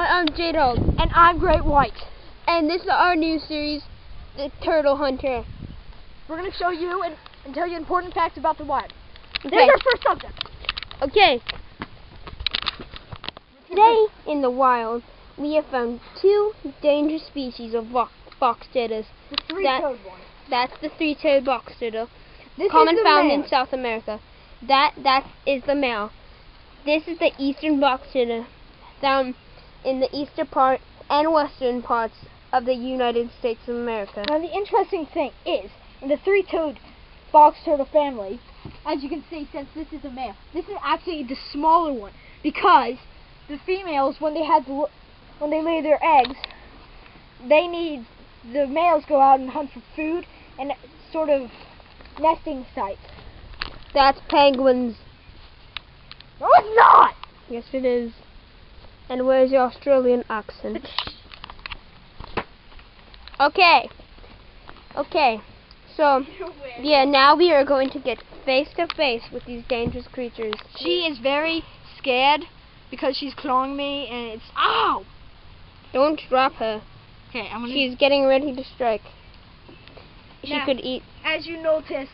I'm J-Dog. And I'm Great White. And this is our new series, The Turtle Hunter. We're going to show you and tell you important facts about the wild. Okay. There's our first subject. Okay. Today, in the wild, we have found two dangerous species of box turtles. The three-toed one. That's the three-toed box turtle. This Common is the found male. in South America. That is the male. This is the eastern box turtle, found in the eastern part and western parts of the United States of America. Now the interesting thing is, in the three-toed box turtle family, as you can see, since this is a male, this is actually the smaller one, because the females, when they lay their eggs, the males go out and hunt for food and sort of nesting sites. That's penguins. No, it's not! Yes, it is. And where's your Australian accent? Okay. So, yeah, now we are going to get face to face with these dangerous creatures. She is very scared because she's clawing me and it's... Ow! Don't drop her. Okay, I'm gonna... She's getting ready to strike. She Now, could eat. As you notice,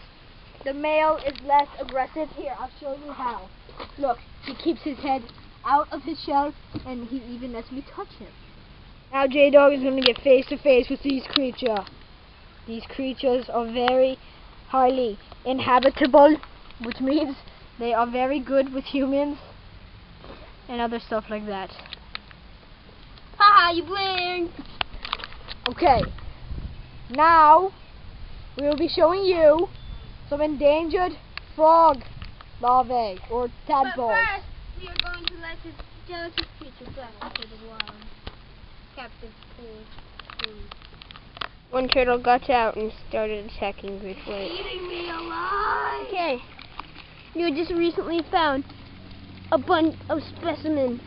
the male is less aggressive. Here, I'll show you how. Look, he keeps his head out of his shell, and he even lets me touch him. Now J-Dog is going to get face to face with these creatures. These creatures are very highly inhabitable, which means they are very good with humans and other stuff like that. Ha! You blinked. Okay, now we will be showing you some endangered frog larvae or tadpoles. But first, we are going to let this delicate creature go into the wild. Captive food. One turtle got out and started attacking Great White. Eating me alive! Okay. You just recently found a bunch of specimens.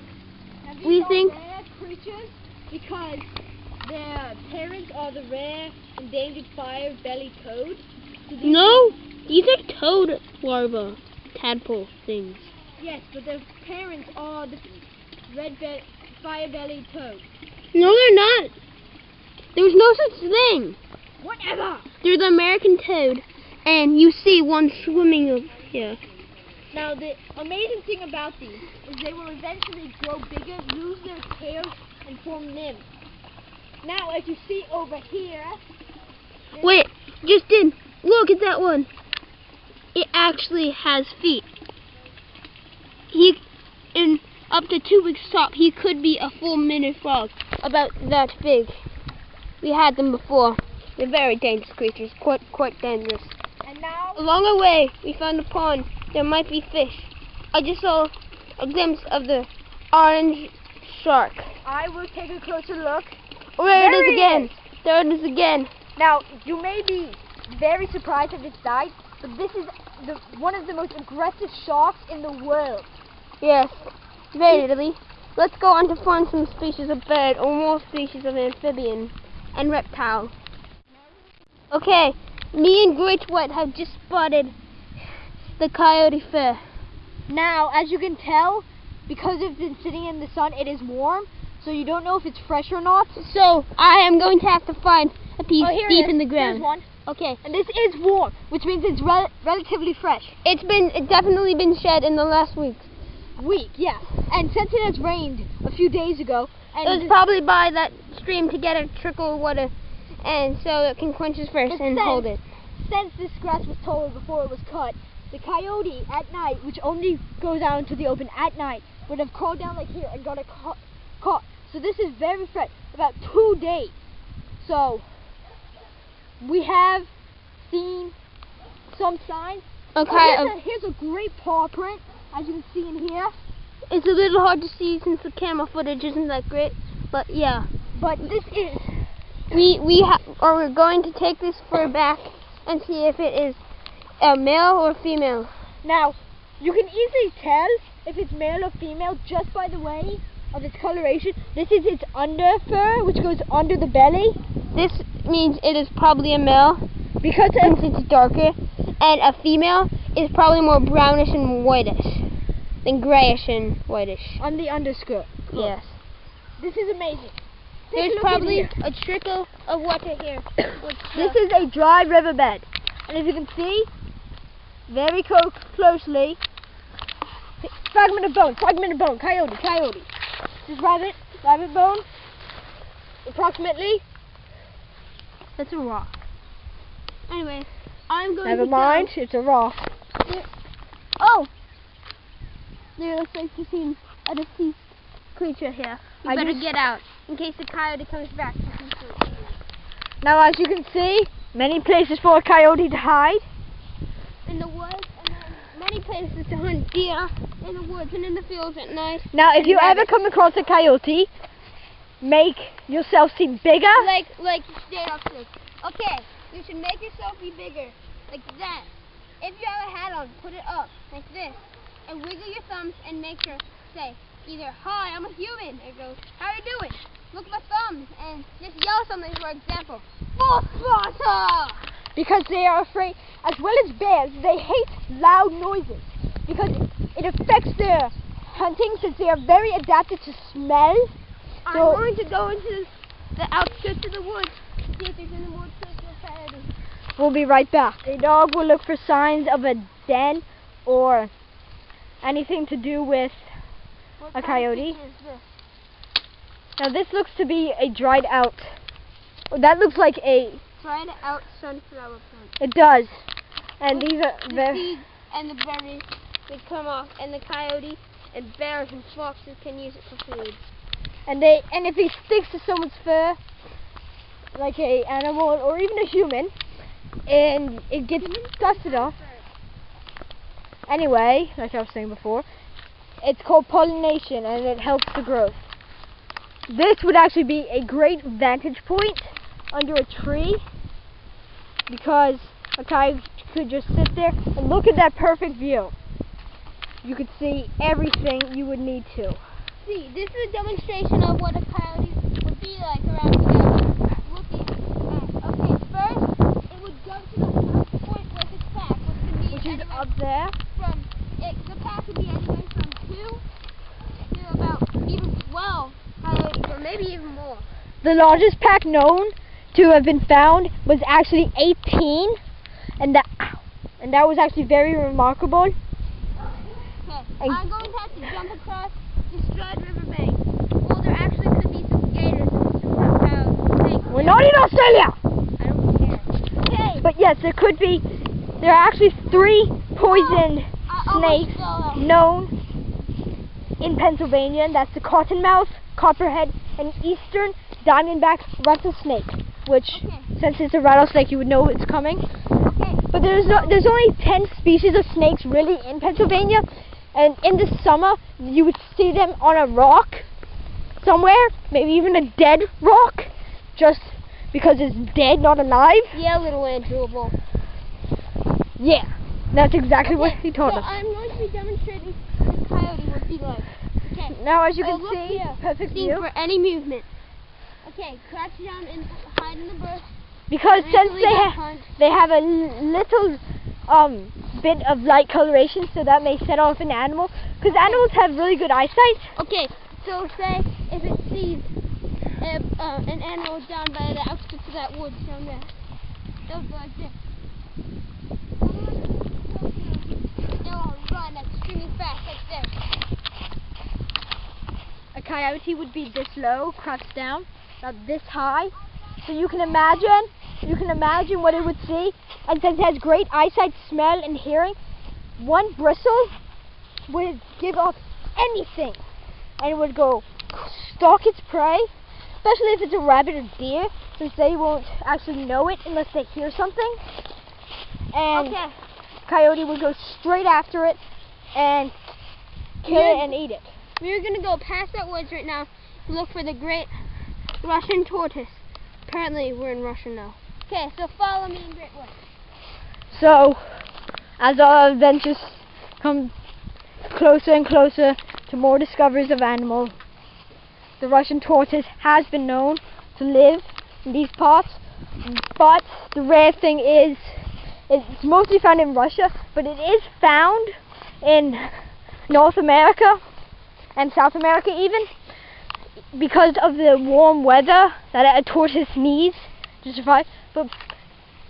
We think Rare creatures because their parents are the rare endangered fire-bellied toad. no, these are toad larvae, tadpole things. Yes, but their parents are the fire-bellied toad. No, they're not. There's no such thing. Whatever. They're the American toad, and you see one swimming over here. Now the amazing thing about these is they will eventually grow bigger, lose their tails, and form nymphs. Now, as you see over here. Wait, Justin, look at that one. It actually has feet. In up to 2 weeks top, he could be a full mini frog, about that big. We had them before. They're very dangerous creatures, quite dangerous. And now, Along the way, we found a pond. There might be fish. I just saw a glimpse of the orange shark. I will take a closer look. There it There is he again. is. There it is again. Now, you may be very surprised at its size, but this is one of the most aggressive sharks in the world. Yes, very. Let's go on to find some species of bird or more species of amphibian and reptile. Okay, me and Great White have just spotted the coyote fur. Now, as you can tell, because it's been sitting in the sun, it is warm, so you don't know if it's fresh or not. So I am going to have to find a piece Here deep it is. in the ground. Here's one. Okay, And this is warm, which means it's relatively fresh. it's definitely been shed in the last week. Yeah. And since it has rained a few days ago, It was probably by that stream to get a trickle of water, and so it can quench his thirst But and hold it. since this grass was tall before it was cut, the coyote at night, which only goes out into the open at night, would have crawled down like here and got caught. So this is very fresh, about 2 days. So we have seen some signs. Okay, Here's a great paw print, as you can see in here. it's a little hard to see since the camera footage isn't that great, but yeah. But this is... We're going to take this fur back and see if it is a male or female. Now, you can easily tell if it's male or female just by the way of its coloration. This is its under fur, which goes under the belly. This means it is probably a male Because since it's darker, and a female is probably more brownish and whitish than grayish and whitish. on the underskirt. Look. Yes. This is amazing. There's probably a trickle of water here. This is a dry riverbed, and as you can see, very closely, fragment of bone, coyote. This is rabbit bone, approximately. That's a rock. Anyway, I'm going Never to mind, it's a rock. Oh! There looks like you seen a deceased creature here. You better get out in case the coyote comes back. Now, as you can see, many places for a coyote to hide. In the woods, and then many places to hunt deer in the woods and in the fields at night. Now, if you ever come across a coyote, make yourself seem bigger. Like straight up this. Okay, you should make yourself be bigger, like that. If you have a hat on, put it up, like this. And wiggle your thumbs and make sure, say, either, hi, I'm a human. It goes, how you doing? Look at my thumbs. And just yell something, for example. Full Sparta! Because they are afraid, as well as bears, they hate loud noises. Because it affects their hunting, since they are very adapted to smell. I'm So going to go into the outskirts of the woods to see if there's any more traces of coyotes. we'll be right back. A dog will look for signs of a den or anything to do with What a kind of coyote. creature is this? Now this looks to be a dried out. Oh, that looks like a. Dried out sunflower plant. It does. And these are The very. seeds and the berries that come off, and the coyote and bears and foxes can use it for food. And if he sticks to someone's fur, like a animal or even a human, and it gets dusted off. Anyway, like I was saying before, it's called pollination, and it helps the growth. This would actually be a great vantage point under a tree, because a coyote could just sit there and look at that perfect view. You could see everything you would need to. See, this is a demonstration of what a coyote would be like around here. Looking at, okay, first, it would jump to the first point with its pack, which Which could be is up there. the pack would be anywhere from 2 to about even 12 coyotes, or maybe even more. The largest pack known to have been found was actually 18, and that was actually very remarkable. Okay, And- I'm going to have to jump across the Stride River bank. Well, there actually could be some gators and some reptiles. Snakes. We're not in Australia! I don't care. Okay. But yes, there are actually 3 poison snakes known in Pennsylvania, and that's the cottonmouth, copperhead, and eastern diamondback rattlesnake, which, since it's a rattlesnake, you would know it's coming. Okay. But there's only 10 species of snakes really in Pennsylvania, and in the summer you would see them on a rock somewhere, maybe even a dead rock, just because it's dead, not alive. Yeah, little Andrew. Yeah, that's exactly what he told So us. I'm going to be demonstrating what a coyote would be like. Okay. Now, as you Oh, can look see, here. perfect See view. for any movement. Okay, crouch down and hide in the bush. Because since Mentally they don't hunt. they have a little bit of light coloration, so that may set off an animal. Because animals have really good eyesight. Okay, so say if it sees an animal down by the outskirts of that woods down there, it would go like this. It will run extremely fast like this. A coyote would be this low, crouched down, about this high. So you can imagine what it would see. And since it has great eyesight, smell, and hearing, one bristle would give off anything, and it would go stalk its prey, especially if it's a rabbit or deer, since they won't actually know it unless they hear something. And Okay. coyote would go straight after it and kill it and eat it. We're going to go past that woods right now to look for the great Russian tortoise. Apparently we're in Russia now. Okay, so follow me in Great Woods. So, as our adventures come closer and closer to more discoveries of animals, the Russian tortoise has been known to live in these parts, but the rare thing is, it's mostly found in Russia, but it is found in North America and South America even. because of the warm weather that a tortoise needs to survive, but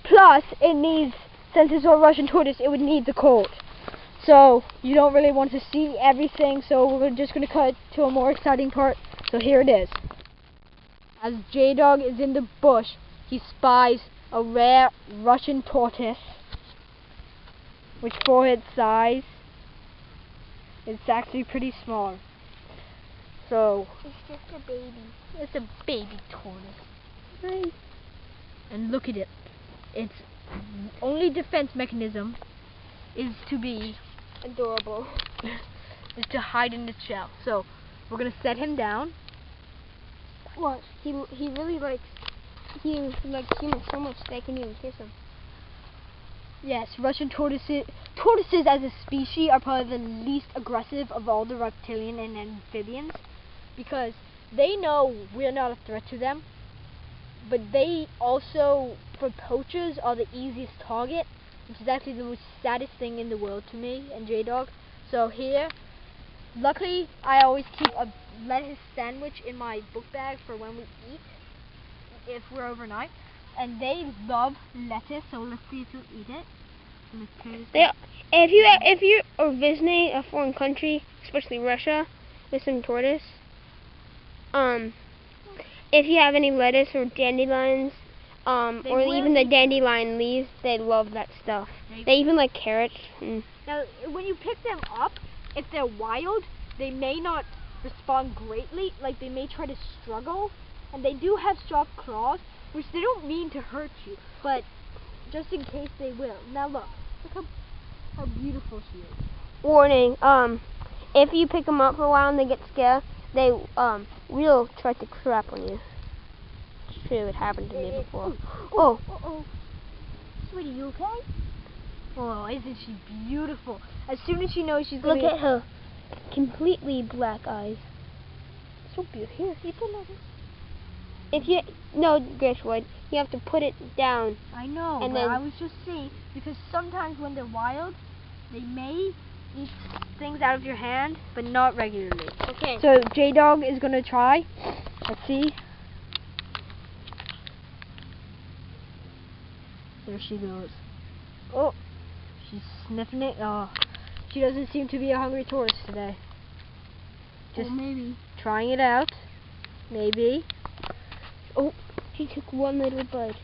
plus it needs, since it's a Russian tortoise, it would need the cold. So you don't really want to see everything, so we're just going to cut to a more exciting part. So here it is. As J-Dog is in the bush, he spies a rare Russian tortoise, which for its size, it's actually pretty small. So It's just a baby. it's a baby tortoise. Right. And look at it. Its only defense mechanism is to be Adorable. is to hide in its shell. So we're gonna set him down. What? He really likes humans so much they can even kiss him. Yes, Russian tortoises as a species are probably the least aggressive of all the reptilian and amphibians, because they know we're not a threat to them, but they also, for poachers, are the easiest target, which is actually the most saddest thing in the world to me and J-Dog. So here, luckily, I always keep a lettuce sandwich in my book bag for when we eat, if we're overnight. And they love lettuce, so let's see if you'll eat it. If you are visiting a foreign country, especially Russia, with some tortoise, if you have any lettuce or dandelions, or even the dandelion leaves, they love that stuff. They even like carrots. Now, when you pick them up, if they're wild, they may not respond greatly. Like, they may try to struggle, and they do have sharp claws, which they don't mean to hurt you, but just in case they will. Now look how beautiful she is. Warning, if you pick them up for a while and they get scared, they will try to crap on you. It's true, it happened to me before. Oh. Sweetie, you okay? Oh, isn't she beautiful? As soon as she knows she's gonna Look at her completely black eyes. So beautiful. Here, eat the lettuce. No, Gershwood, you have to put it down. I know, and but then I was just saying, because sometimes when they're wild, they may eat things out of your hand, but not regularly. Okay. So J-Dog is going to try. Let's see. There she goes. Oh, she's sniffing it. Oh, she doesn't seem to be a hungry tortoise today. Just maybe. trying it out. Maybe. Oh, she took one little bite.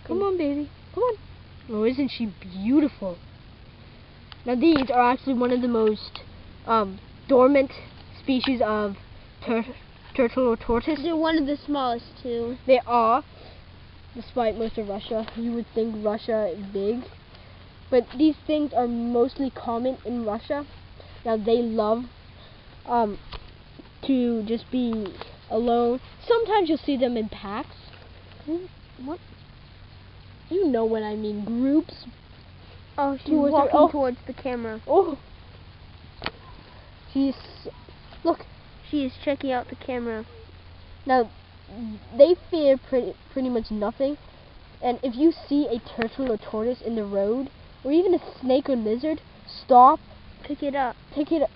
Come on, baby. Come on. Oh, isn't she beautiful? Now, these are actually one of the most dormant species of turtle or tortoise. They're one of the smallest, too. They are, despite most of Russia. You would think Russia is big. But these things are mostly common in Russia. Now, they love to just be alone. Sometimes you'll see them in packs. What? You know what I mean. Groups. Oh, she's walking towards the camera. Oh. Look. She is checking out the camera. Now, they fear pretty much nothing. And if you see a turtle or tortoise in the road, or even a snake or lizard, stop. Pick it up. Pick it up.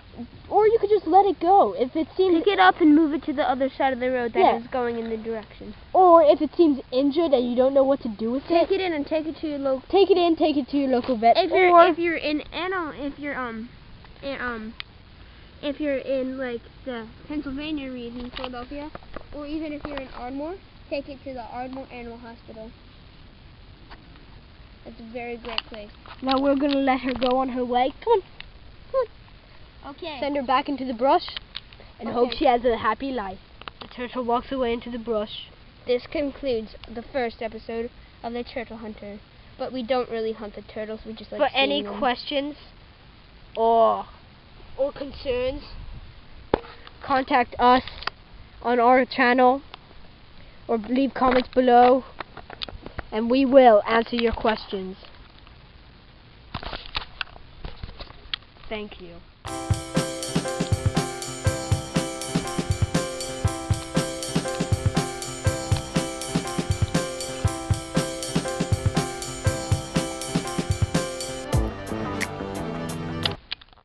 Or you could just let it go. If it seems... Pick it up and move it to the other side of the road that is Yeah. going in the direction. Or if it seems injured and you don't know what to do with Take it in and take it to your local... Take it in, take it to your local vet. If you're in like the Pennsylvania region, Philadelphia, or even if you're in Ardmore, take it to the Ardmore Animal Hospital. That's a very great place. Now we're going to let her go on her way. Come on. Okay. Send her back into the brush and hope Okay. she has a happy life. The turtle walks away into the brush. This concludes the first episode of The Turtle Hunter. But we don't really hunt the turtles, we just like For seeing any them. questions or concerns, contact us on our channel or leave comments below and we will answer your questions. Thank you.